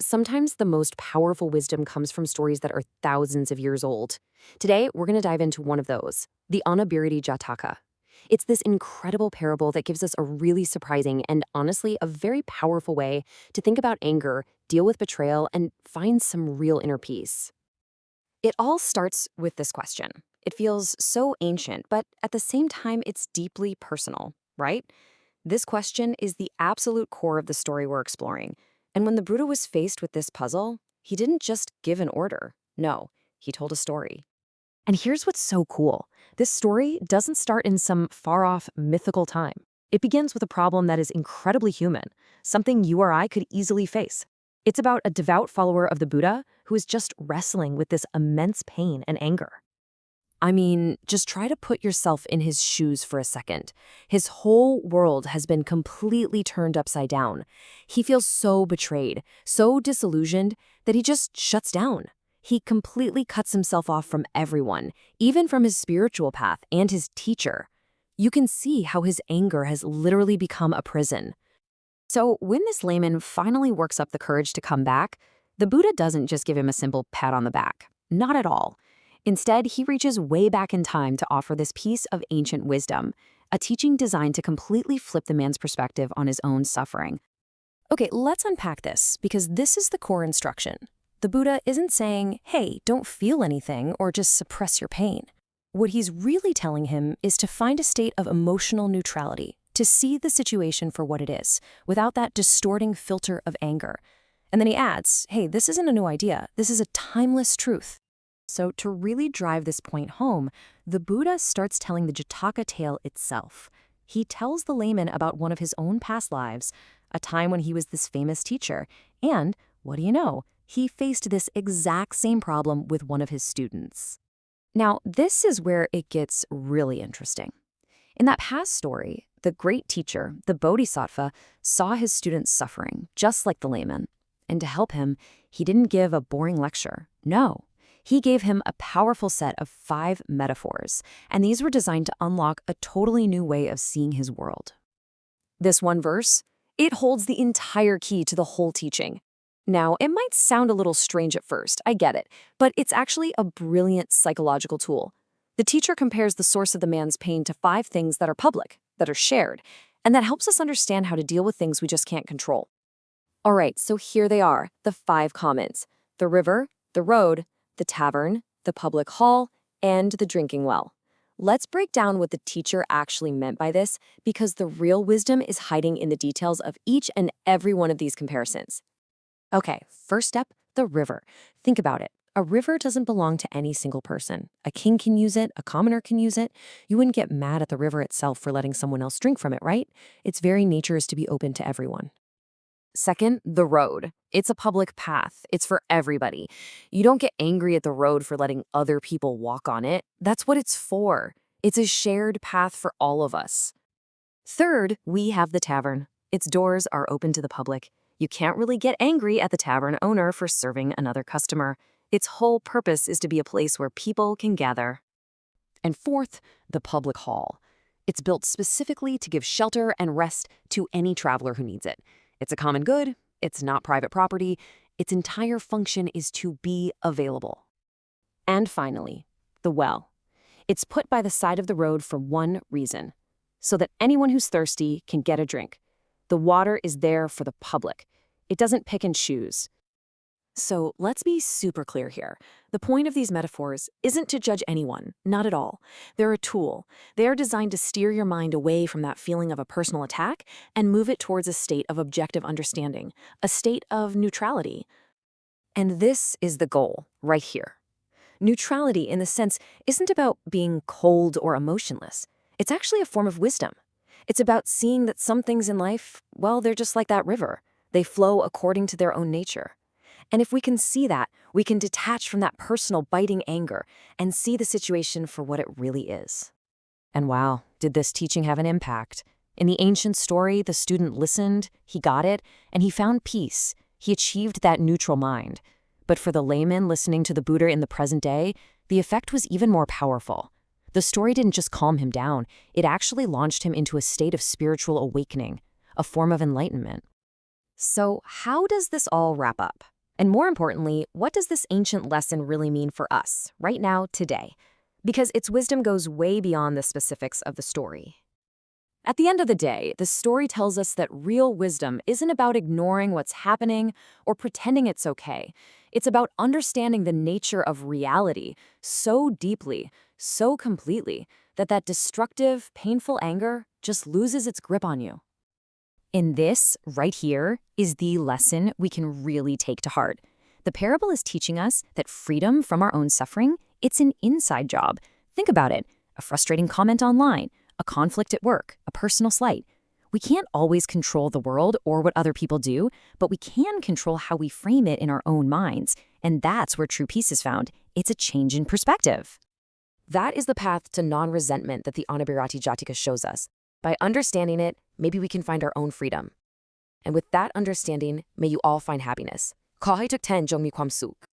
Sometimes the most powerful wisdom comes from stories that are thousands of years old. Today, we're going to dive into one of those, the Anabiriti Jataka. It's this incredible parable that gives us a really surprising and honestly a very powerful way to think about anger, deal with betrayal, and find some real inner peace. It all starts with this question. It feels so ancient, but at the same time, it's deeply personal, right? This question is the absolute core of the story we're exploring. And when the Buddha was faced with this puzzle, he didn't just give an order. No, he told a story. And here's what's so cool. This story doesn't start in some far-off mythical time. It begins with a problem that is incredibly human, something you or I could easily face. It's about a devout follower of the Buddha who is just wrestling with this immense pain and anger. I mean, just try to put yourself in his shoes for a second. His whole world has been completely turned upside down. He feels so betrayed, so disillusioned, that he just shuts down. He completely cuts himself off from everyone, even from his spiritual path and his teacher. You can see how his anger has literally become a prison. So when this layman finally works up the courage to come back, the Buddha doesn't just give him a simple pat on the back. Not at all. Instead, he reaches way back in time to offer this piece of ancient wisdom, a teaching designed to completely flip the man's perspective on his own suffering. Okay, let's unpack this, because this is the core instruction. The Buddha isn't saying, hey, don't feel anything or just suppress your pain. What he's really telling him is to find a state of emotional neutrality, to see the situation for what it is, without that distorting filter of anger. And then he adds, hey, this isn't a new idea, this is a timeless truth. So to really drive this point home, the Buddha starts telling the Jataka tale itself. He tells the layman about one of his own past lives, a time when he was this famous teacher, and, what do you know, he faced this exact same problem with one of his students. Now, this is where it gets really interesting. In that past story, the great teacher, the Bodhisattva, saw his students suffering, just like the layman. And to help him, he didn't give a boring lecture. No. He gave him a powerful set of 5 metaphors, and these were designed to unlock a totally new way of seeing his world. This one verse, it holds the entire key to the whole teaching. Now, it might sound a little strange at first, I get it, but it's actually a brilliant psychological tool. The teacher compares the source of the man's pain to 5 things that are public, that are shared, and that helps us understand how to deal with things we just can't control. All right, so here they are, the 5 comments: the river, the road, the tavern, the public hall, and the drinking well. Let's break down what the teacher actually meant by this, because the real wisdom is hiding in the details of each and every one of these comparisons. Okay, first step, the river. Think about it. A river doesn't belong to any single person. A king can use it, a commoner can use it. You wouldn't get mad at the river itself for letting someone else drink from it, right? Its very nature is to be open to everyone. Second, the road. It's a public path. It's for everybody. You don't get angry at the road for letting other people walk on it. That's what it's for. It's a shared path for all of us. Third, we have the tavern. Its doors are open to the public. You can't really get angry at the tavern owner for serving another customer. Its whole purpose is to be a place where people can gather. And fourth, the public hall. It's built specifically to give shelter and rest to any traveler who needs it. It's a common good, it's not private property, its entire function is to be available. And finally, the well. It's put by the side of the road for one reason, so that anyone who's thirsty can get a drink. The water is there for the public. It doesn't pick and choose. So let's be super clear here. The point of these metaphors isn't to judge anyone, not at all. They're a tool. They are designed to steer your mind away from that feeling of a personal attack and move it towards a state of objective understanding, a state of neutrality. And this is the goal, right here. Neutrality, in the sense, isn't about being cold or emotionless. It's actually a form of wisdom. It's about seeing that some things in life, well, they're just like that river. They flow according to their own nature. And if we can see that, we can detach from that personal biting anger and see the situation for what it really is. And wow, did this teaching have an impact? In the ancient story, the student listened, he got it, and he found peace. He achieved that neutral mind. But for the layman listening to the Buddha in the present day, the effect was even more powerful. The story didn't just calm him down, it actually launched him into a state of spiritual awakening, a form of enlightenment. So, how does this all wrap up? And more importantly, what does this ancient lesson really mean for us, right now, today? Because its wisdom goes way beyond the specifics of the story. At the end of the day, the story tells us that real wisdom isn't about ignoring what's happening or pretending it's okay. It's about understanding the nature of reality so deeply, so completely, that that destructive, painful anger just loses its grip on you. And this, right here, is the lesson we can really take to heart. The parable is teaching us that freedom from our own suffering, it's an inside job. Think about it. A frustrating comment online, a conflict at work, a personal slight. We can't always control the world or what other people do, but we can control how we frame it in our own minds. And that's where true peace is found. It's a change in perspective. That is the path to non-resentment that the Anabhirati Jataka shows us. By understanding it, maybe we can find our own freedom. And with that understanding, may you all find happiness. Kahai tuk ten jong mi kwam suk.